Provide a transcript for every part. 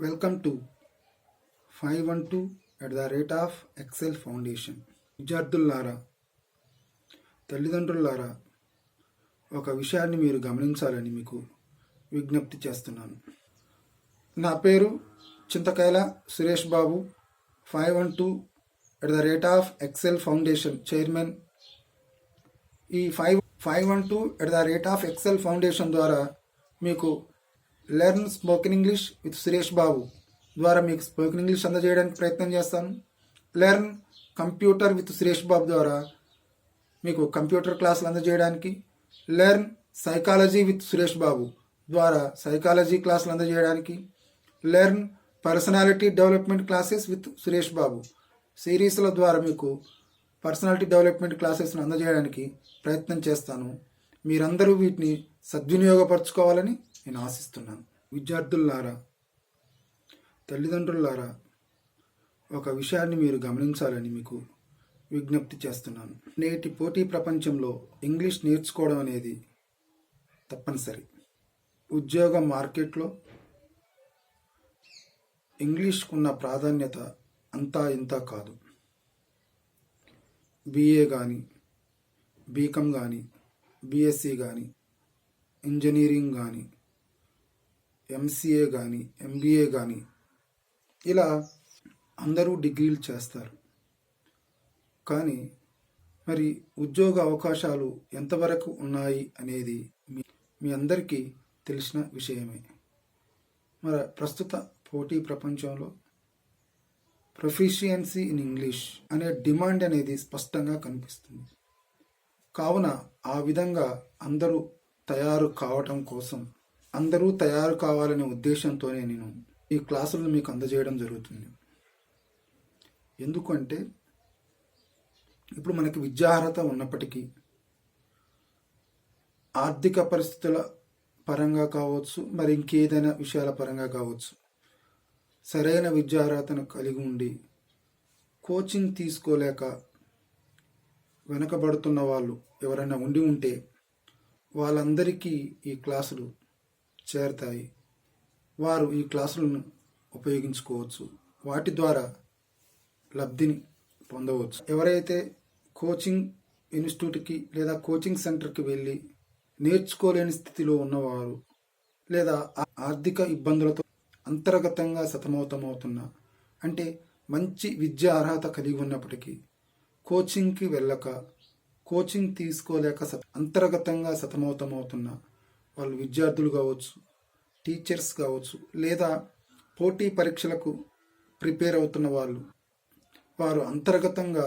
Welcome to 512 at the rate of XL foundation. విద్యార్థులారా, తల్లిదండ్రులారా, ఒక విషయాన్ని మీరు గమనించాలని మీకు విజ్ఞప్తి చేస్తున్నాను. నా పేరు Chintakayala Suresh Babu, 512 at the rate of XL Foundation chairman. ఈ 512 at the rate of XL Foundation ద్వారా మీకు learn spoken English with Suresh Babu ద్వారా మీకు స్పోకెన్ ఇంగ్లీష్ అందజేయడానికి ప్రయత్నం చేస్తాను. Learn computer with Suresh Babu ద్వారా మీకు కంప్యూటర్ క్లాసులు అందజేయడానికి, learn psychology with Suresh Babu ద్వారా సైకాలజీ క్లాసులు అందజేయడానికి, learn personality development classes with Suresh Babu సిరీస్ల ద్వారా మీకు పర్సనాలిటీ డెవలప్మెంట్ క్లాసెస్ను అందజేయడానికి ప్రయత్నం చేస్తాను. మీరందరూ వీటిని సద్వినియోగపరచుకోవాలని నేను ఆశిస్తున్నాను. విద్యార్థులారా, తల్లిదండ్రులారా, ఒక విషయాన్ని మీరు గమనించాలని మీకు విజ్ఞప్తి చేస్తున్నాను. నేటి పోటీ ప్రపంచంలో ఇంగ్లీష్ నేర్చుకోవడం అనేది తప్పనిసరి. ఉద్యోగ మార్కెట్లో ఇంగ్లీష్కున్న ప్రాధాన్యత అంతా ఇంత కాదు. బీఏ కానీ, బీకామ్ కానీ, బీఎస్సీ కానీ, ఇంజనీరింగ్ కానీ, ఎంసీఏ కానీ, ఎంబీఏ కానీ, ఇలా అందరూ డిగ్రీలు చేస్తారు. కానీ మరి ఉద్యోగ అవకాశాలు ఎంతవరకు ఉన్నాయి అనేది మీ అందరికీ తెలిసిన విషయమే. మరి ప్రస్తుత పోటీ ప్రపంచంలో ప్రొఫిషియన్సీ ఇన్ ఇంగ్లీష్ అనే డిమాండ్ అనేది స్పష్టంగా కనిపిస్తుంది. కావున ఆ విధంగా అందరూ తయారు కావాలనే ఉద్దేశంతోనే నేను ఈ క్లాసులను మీకు అందజేయడం జరుగుతుంది. ఎందుకంటే ఇప్పుడు మనకి విద్యార్హత ఉన్నప్పటికీ ఆర్థిక పరిస్థితుల పరంగా కావచ్చు, మరి ఇంకేదైనా విషయాల పరంగా కావచ్చు, సరైన విద్యార్హతను కలిగి ఉండి కోచింగ్ తీసుకోలేక వెనకబడుతున్న వాళ్ళు ఎవరైనా ఉంటే వాళ్ళందరికీ ఈ క్లాసులు చేరతాయి. వారు ఈ క్లాసులను ఉపయోగించుకోవచ్చు, వాటి ద్వారా లబ్ధిని పొందవచ్చు. ఎవరైతే కోచింగ్ ఇన్స్టిట్యూట్కి లేదా కోచింగ్ సెంటర్కి వెళ్ళి నేర్చుకోలేని స్థితిలో ఉన్నవారు, లేదా ఆర్థిక ఇబ్బందులతో అంతర్గతంగా సతమతమవుతున్నా, అంటే మంచి విద్యా అర్హత కలిగి ఉన్నప్పటికీ కోచింగ్కి వెళ్ళక, కోచింగ్ తీసుకోలేక అంతర్గతంగా సతమతమవుతున్న వాళ్ళు విద్యార్థులు కావచ్చు, టీచర్స్ కావచ్చు, లేదా పోటీ పరీక్షలకు ప్రిపేర్ అవుతున్న వారు అంతర్గతంగా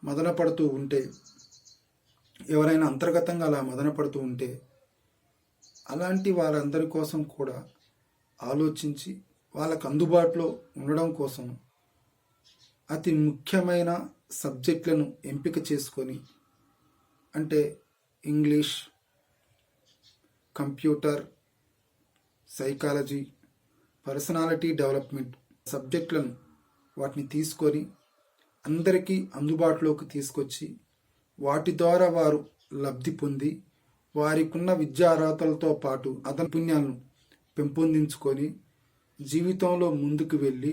మదనపడుతూ ఉంటే, ఎవరైనా అంతర్గతంగా అలా మదనపడుతూ ఉంటే, అలాంటి వారందరి కోసం కూడా ఆలోచించి వాళ్ళకు అందుబాటులో ఉండడం కోసం అతి ముఖ్యమైన సబ్జెక్టులను ఎంపిక చేసుకొని, అంటే English, computer, psychology, personality development సబ్జెక్టులను వాటిని తీసుకొని అందరికీ అందుబాటులోకి తీసుకొచ్చి వాటి ద్వారా వారు లబ్ధి పొంది వారికున్న విద్యా అర్హతలతో పాటు అదన పుణ్యాలను పెంపొందించుకొని జీవితంలో ముందుకు వెళ్ళి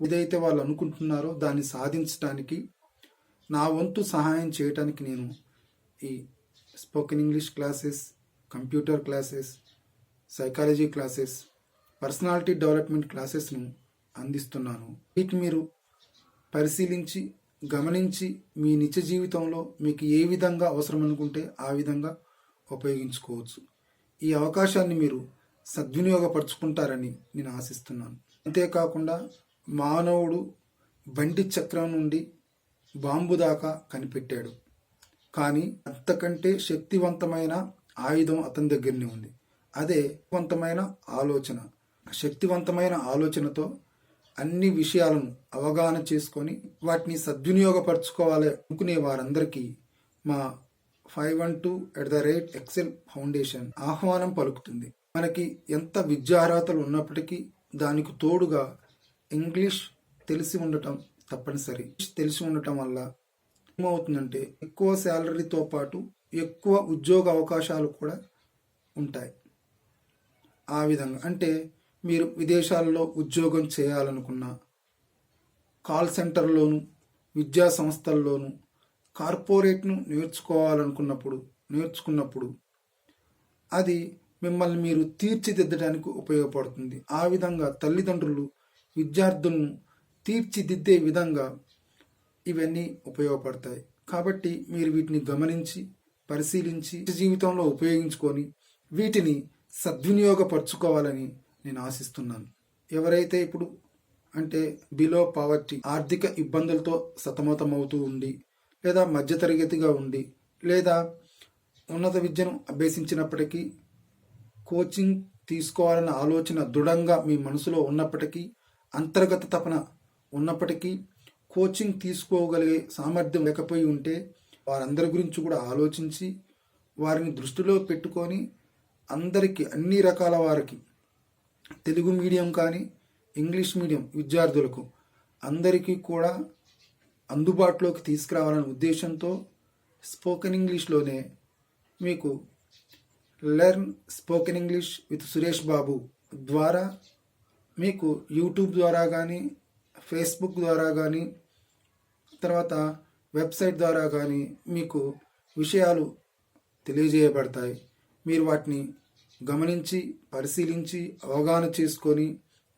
ఏదైతే వాళ్ళు అనుకుంటున్నారో దాన్ని సాధించడానికి నా వంతు సహాయం చేయడానికి నేను ఈ spoken English classes, computer classes, psychology classes, personality development క్లాసెస్ను అందిస్తున్నాను. వీటిని మీరు పరిశీలించి గమనించి మీ నిత్య జీవితంలో మీకు ఏ విధంగా అవసరం అనుకుంటే ఆ విధంగా ఉపయోగించుకోవచ్చు. ఈ అవకాశాన్ని మీరు సద్వినియోగపరుచుకుంటారని నేను ఆశిస్తున్నాను. అంతేకాకుండా మానవుడు బండి చక్రం నుండి బాంబు దాకా కనిపెట్టాడు, కానీ అంతకంటే శక్తివంతమైన ఆయుధం అతని దగ్గరనే ఉంది. అదే శక్తివంతమైన ఆలోచనతో అన్ని విషయాలను అవగాహన చేసుకొని వాటిని సద్వినియోగపరచుకోవాలి అనుకునే వారందరికీ మా 512 at the rate excel foundation ఆహ్వానం పలుకుతుంది. మనకి ఎంత విద్యార్హతలు ఉన్నప్పటికీ దానికి తోడుగా ఇంగ్లీష్ తెలిసి ఉండటం తప్పనిసరి. తెలిసి ఉండటం వల్ల ఏమవుతుందంటే ఎక్కువ శాలరీతో పాటు ఎక్కువ ఉద్యోగ అవకాశాలు కూడా ఉంటాయి. ఆ విధంగా అంటే మీరు విదేశాల్లో ఉద్యోగం చేయాలనుకున్నా, కాల్ సెంటర్లోను, విద్యా సంస్థల్లోను, కార్పొరేట్ను నేర్చుకున్నప్పుడు అది మిమ్మల్ని మీరు తీర్చిదిద్దడానికి ఉపయోగపడుతుంది. ఆ విధంగా తల్లిదండ్రులు విద్యార్థులను తీర్చిదిద్దే విధంగా ఇవన్నీ ఉపయోగపడతాయి. కాబట్టి మీరు వీటిని గమనించి, పరిశీలించి జీవితంలో ఉపయోగించుకొని వీటిని సద్వినియోగపరచుకోవాలని నేను ఆశిస్తున్నాను. ఎవరైతే ఇప్పుడు అంటే బిలో పావర్టీ, ఆర్థిక ఇబ్బందులతో సతమతమవుతూ ఉండి, లేదా మధ్యతరగతిగా ఉండి, లేదా ఉన్నత విద్యను అభ్యసించినప్పటికీ కోచింగ్ తీసుకోవాలన్న ఆలోచన దృఢంగా మీ మనసులో ఉన్నప్పటికీ, అంతర్గత తపన ఉన్నప్పటికీ కోచింగ్ తీసుకోగలిగే సామర్థ్యం లేకపోయి ఉంటే వారందరి గురించి కూడా ఆలోచించి వారిని దృష్టిలో పెట్టుకొని అందరికీ, అన్ని రకాల వారికి, తెలుగు మీడియం కానీ ఇంగ్లీష్ మీడియం విద్యార్థులకు అందరికీ కూడా అందుబాటులోకి తీసుకురావాలనే ఉద్దేశంతో స్పోకెన్ ఇంగ్లీష్లోనే మీకు learn spoken English with Suresh Babu ద్వారా మీకు యూట్యూబ్ ద్వారా కానీ, ఫేస్బుక్ ద్వారా కానీ, తర్వాత వెబ్సైట్ ద్వారా కానీ మీకు విషయాలు తెలియజేయబడతాయి. మీరు వాటిని గమనించి, పరిశీలించి, అవగాహన చేసుకొని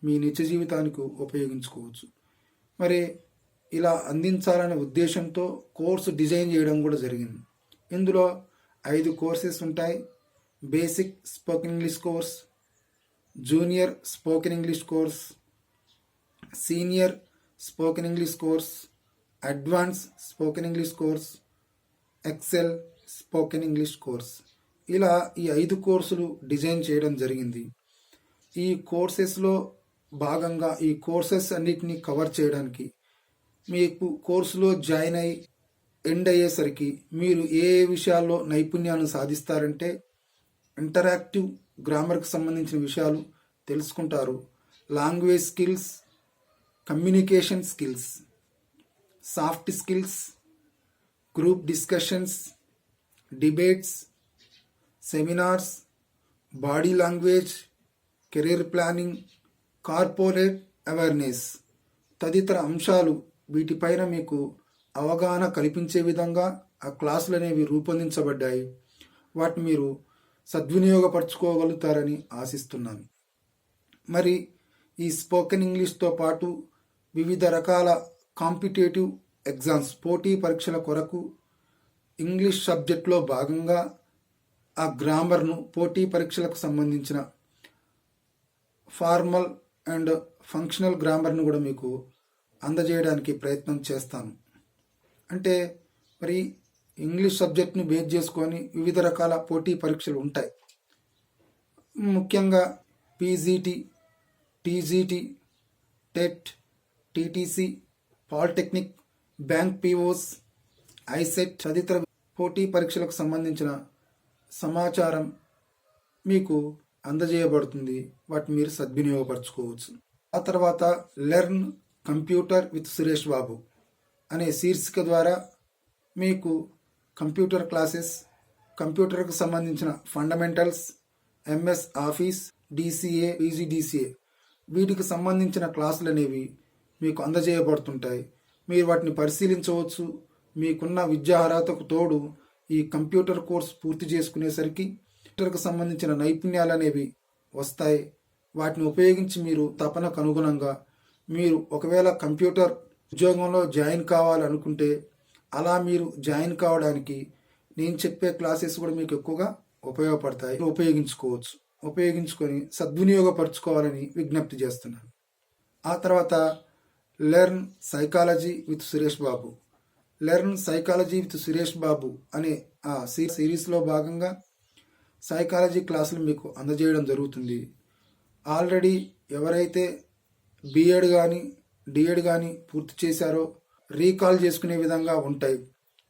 మీ నిత్య జీవితానికి ఉపయోగించుకోవచ్చు. మరి ఇలా అందించాలనే ఉద్దేశంతో కోర్సు డిజైన్ చేయడం కూడా జరిగింది. ఇందులో 5 కోర్సెస్ ఉంటాయి. Basic spoken English course, junior spoken English course, senior spoken English course, advance spoken English course, excel spoken English course. ఇలా ఈ 5 కోర్సులు డిజైన్ చేయడం జరిగింది. ఈ కోర్సెస్లో భాగంగా ఈ కోర్సెస్ అన్నిటినీ కవర్ చేయడానికి మీకు కోర్సులో జాయిన్ అయ్యి ఎండ్ అయ్యేసరికి మీరు ఏ విషయాల్లో నైపుణ్యాలను సాధిస్తారంటే ఇంటరాక్టివ్ గ్రామర్కి సంబంధించిన విషయాలు తెలుసుకుంటారు. Language skills, communication skills, soft skills, group discussions, debates, seminars, body language, career planning, corporate awareness తదితర అంశాలు, వీటిపైన మీకు అవగాహన కల్పించే విధంగా ఆ క్లాసులు అనేవి రూపొందించబడ్డాయి. వాటిని మీరు సద్వినియోగపరచుకోగలుగుతారని ఆశిస్తున్నాను. మరి ఈ స్పోకెన్ ఇంగ్లీష్తో పాటు వివిధ రకాల కాంపిటేటివ్ ఎగ్జామ్స్, పోటీ పరీక్షల కొరకు ఇంగ్లీష్ సబ్జెక్ట్లో భాగంగా ఆ గ్రామర్ను, పోటీ పరీక్షలకు సంబంధించిన ఫార్మల్ అండ్ ఫంక్షనల్ గ్రామర్ను కూడా మీకు అందజేయడానికి ప్రయత్నం చేస్తాను. అంటే మరి ఇంగ్లీష్ సబ్జెక్ట్ని బేస్ చేసుకొని వివిధ రకాల పోటీ పరీక్షలు ఉంటాయి. ముఖ్యంగా PGT, TGT, TET, TTC, polytechnic, bank POs, ICET తదితర పోటీ పరీక్షలకు సంబంధించిన సమాచారం మీకు అందజేయబడుతుంది. వాటిని మీరు సద్వినియోగపరచుకోవచ్చు. ఆ తర్వాత learn computer with Suresh Babu అనే శీర్షిక ద్వారా మీకు కంప్యూటర్ క్లాసెస్, కంప్యూటర్కు సంబంధించిన fundamentals, MS office, DCA, PGDCA వీటికి సంబంధించిన క్లాసులు అనేవి మీకు అందజేయబడుతుంటాయి. మీరు వాటిని పరిశీలించవచ్చు. మీకున్న విద్యా అర్హతకు తోడు ఈ కంప్యూటర్ కోర్స్ పూర్తి చేసుకునేసరికి కంప్యూటర్కు సంబంధించిన నైపుణ్యాలు అనేవి వస్తాయి. వాటిని ఉపయోగించి మీరు తపనకు అనుగుణంగా మీరు ఒకవేళ కంప్యూటర్ ఉద్యోగంలో జాయిన్ కావాలనుకుంటే అలా మీరు జాయిన్ కావడానికి నేను చెప్పే క్లాసెస్ కూడా మీకు ఎక్కువగా ఉపయోగపడతాయి. ఉపయోగించుకొని సద్వినియోగపరచుకోవాలని విజ్ఞప్తి చేస్తున్నాను. ఆ తర్వాత learn psychology with Suresh Babu. Learn psychology with Suresh Babu అనే ఆ సిరీస్లో భాగంగా సైకాలజీ క్లాసులు మీకు అందజేయడం జరుగుతుంది. ఆల్రెడీ ఎవరైతే బిఎడ్ కానీ డిఎడ్ కానీ పూర్తి చేశారో రీకాల్ చేసుకునే విధంగా ఉంటాయి.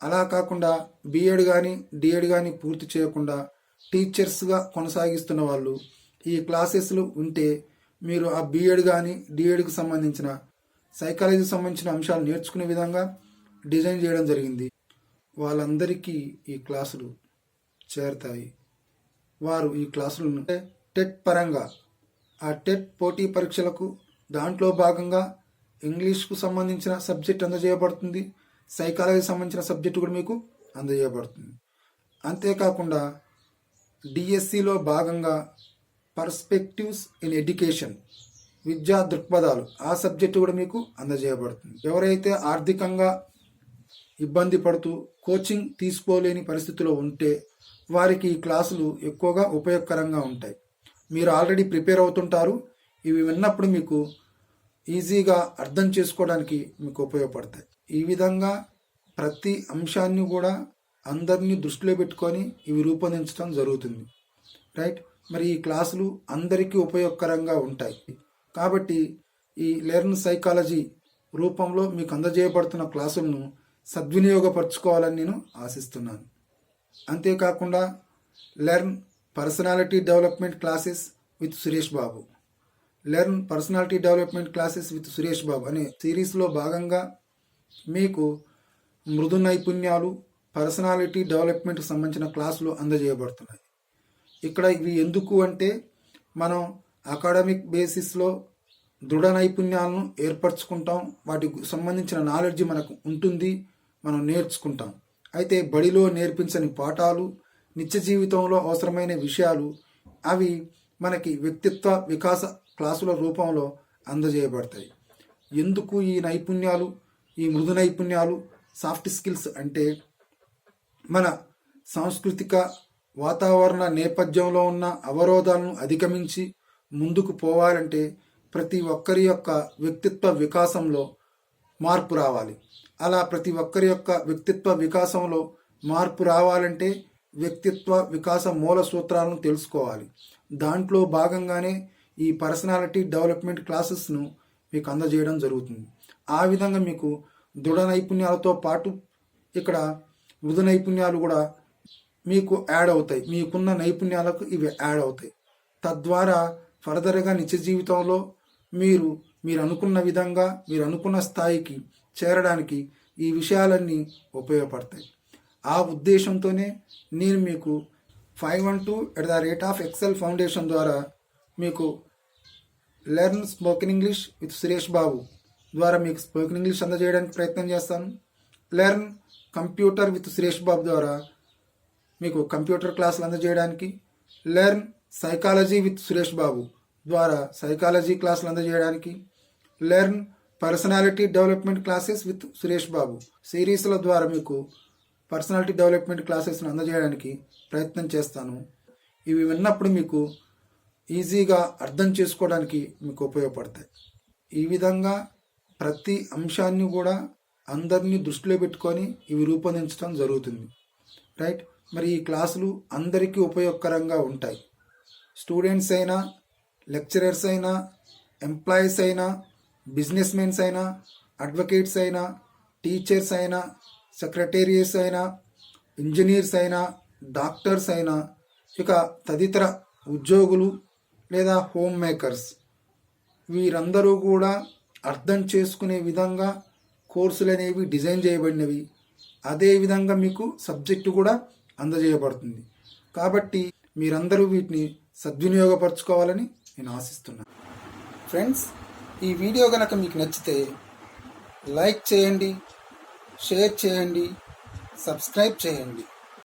అలా కాకుండా బిఎడ్ కానీ డిఎడ్ కానీ పూర్తి చేయకుండా టీచర్స్గా కొనసాగిస్తున్న వాళ్ళు ఈ క్లాసెస్లు ఉంటే మీరు ఆ బిఎడ్ కానీ డిఎడ్కి సంబంధించిన సైకాలజీకి సంబంధించిన అంశాలు నేర్చుకునే విధంగా డిజైన్ చేయడం జరిగింది. వాళ్ళందరికీ ఈ క్లాసులు చేరతాయి. వారు ఈ క్లాసులను టెట్ పరంగా ఆ టెట్ పోటీ పరీక్షలకు దాంట్లో భాగంగా ఇంగ్లీష్కు సంబంధించిన సబ్జెక్ట్ అందజేయబడుతుంది, సైకాలజీకి సంబంధించిన సబ్జెక్ట్ కూడా మీకు అందజేయబడుతుంది. అంతేకాకుండా డిఎస్సిలో భాగంగా పర్స్పెక్టివ్స్ ఇన్ ఎడ్యుకేషన్, విద్యా దృక్పథాలు, ఆ సబ్జెక్టు కూడా మీకు అందజేయబడుతుంది. ఎవరైతే ఆర్థికంగా ఇబ్బంది పడుతూ కోచింగ్ తీసుకోలేని పరిస్థితిలో ఉంటే వారికి ఈ క్లాసులు ఎక్కువగా ఉపయోగకరంగా ఉంటాయి. మీరు ఆల్రెడీ ప్రిపేర్ అవుతుంటారు, ఇవి విన్నప్పుడు మీకు ఈజీగా అర్థం చేసుకోవడానికి మీకు ఉపయోగపడతాయి. ఈ విధంగా ప్రతి అంశాన్ని కూడా అందరినీ దృష్టిలో పెట్టుకొని ఇవి రూపొందించడం జరుగుతుంది. రైట్, మరి ఈ క్లాసులు అందరికీ ఉపయోగకరంగా ఉంటాయి. కాబట్టి ఈ లెర్న్ సైకాలజీ రూపంలో మీకు అందజేయబడుతున్న క్లాసులను సద్వినియోగపరచుకోవాలని నేను ఆశిస్తున్నాను. అంతేకాకుండా learn personality development classes with Suresh Babu, learn personality development classes with Suresh Babu అనే సిరీస్లో భాగంగా మీకు మృదు నైపుణ్యాలు, పర్సనాలిటీ డెవలప్మెంట్కి సంబంధించిన క్లాసులు అందజేయబడుతున్నాయి. ఇక్కడ ఇవి ఎందుకు అంటే మనం అకాడమిక్ బేసిస్లో దృఢ నైపుణ్యాలను ఏర్పరచుకుంటాం, వాటికి సంబంధించిన నాలెడ్జ్ మనకు ఉంటుంది, మనం నేర్చుకుంటాం. అయితే బడిలో నేర్పించని పాఠాలు, నిత్య జీవితంలో అవసరమైన విషయాలు అవి మనకి వ్యక్తిత్వ వికాస క్లాసుల రూపంలో అందజేయబడతాయి. ఎందుకు ఈ నైపుణ్యాలు, ఈ మృదు నైపుణ్యాలు, సాఫ్ట్ స్కిల్స్ అంటే మన సాంస్కృతిక వాతావరణ నేపథ్యంలో ఉన్న అవరోధాలను అధిగమించి ముందుకు పోవాలంటే ప్రతి ఒక్కరి యొక్క వ్యక్తిత్వ వికాసంలో మార్పు రావాలి. అలా ప్రతి ఒక్కరి యొక్క వ్యక్తిత్వ వికాసంలో మార్పు రావాలంటే వ్యక్తిత్వ వికాస మూల సూత్రాలను తెలుసుకోవాలి. దాంట్లో భాగంగానే ఈ పర్సనాలిటీ డెవలప్మెంట్ క్లాసెస్ను మీకు అందజేయడం జరుగుతుంది. ఆ విధంగా మీకు దృఢ నైపుణ్యాలతో పాటు ఇక్కడ మృదు నైపుణ్యాలు కూడా మీకు యాడ్ అవుతాయి. మీకున్న నైపుణ్యాలకు ఇవి యాడ్ అవుతాయి. తద్వారా ఫర్దర్గా నిత్య జీవితంలో మీరు అనుకున్న విధంగా, మీరు అనుకున్న స్థాయికి చేరడానికి ఈ విషయాలన్నీ ఉపయోగపడతాయి. ఆ ఉద్దేశంతోనే నేను మీకు 512@excel ఫౌండేషన్ ద్వారా మీకు learn spoken English with Suresh Babu ద్వారా మీకు స్పోకెన్ ఇంగ్లీష్ అందజేయడానికి ప్రయత్నం చేస్తాను. Learn computer with Suresh Babu ద్వారా మీకు కంప్యూటర్ క్లాసులు అందజేయడానికి, learn psychology with Suresh Babu ద్వారా సైకాలజీ క్లాసులు అందజేయడానికి, learn personality development classes with Suresh Babu సిరీస్ల ద్వారా మీకు పర్సనాలిటీ డెవలప్మెంట్ క్లాసెస్ను అందజేయడానికి ప్రయత్నం చేస్తాను. ఇవి విన్నప్పుడు మీకు ఈజీగా అర్థం చేసుకోవడానికి మీకు ఉపయోగపడతాయి. ఈ విధంగా ప్రతి అంశాన్ని కూడా అందరినీ దృష్టిలో పెట్టుకొని ఇవి రూపొందించడం జరుగుతుంది. రైట్, మరి ఈ క్లాసులు అందరికీ ఉపయోగకరంగా ఉంటాయి. స్టూడెంట్స్ అయినా, లెక్చరర్స్ అయినా, ఎంప్లాయీస్ అయినా, బిజినెస్ మెన్స్ అయినా, అడ్వకేట్స్ అయినా, టీచర్స్ అయినా, సెక్రటేరియట్స్ అయినా, ఇంజనీర్స్ అయినా, డాక్టర్స్ అయినా, ఇక తదితర ఉద్యోగులు లేదా హోమ్ మేకర్స్, వీరందరూ కూడా అర్థం చేసుకునే విధంగా కోర్సులు అనేవి డిజైన్ చేయబడినవి. అదేవిధంగా మీకు సబ్జెక్టు కూడా అందజేయబడుతుంది. కాబట్టి మీరందరూ వీటిని సద్వినియోగపరచుకోవాలని నేను ఆశిస్తున్నాను. ఫ్రెండ్స్, ఈ వీడియో కనుక మీకు నచ్చితే లైక్ చేయండి, షేర్ చేయండి, సబ్స్క్రైబ్ చేయండి.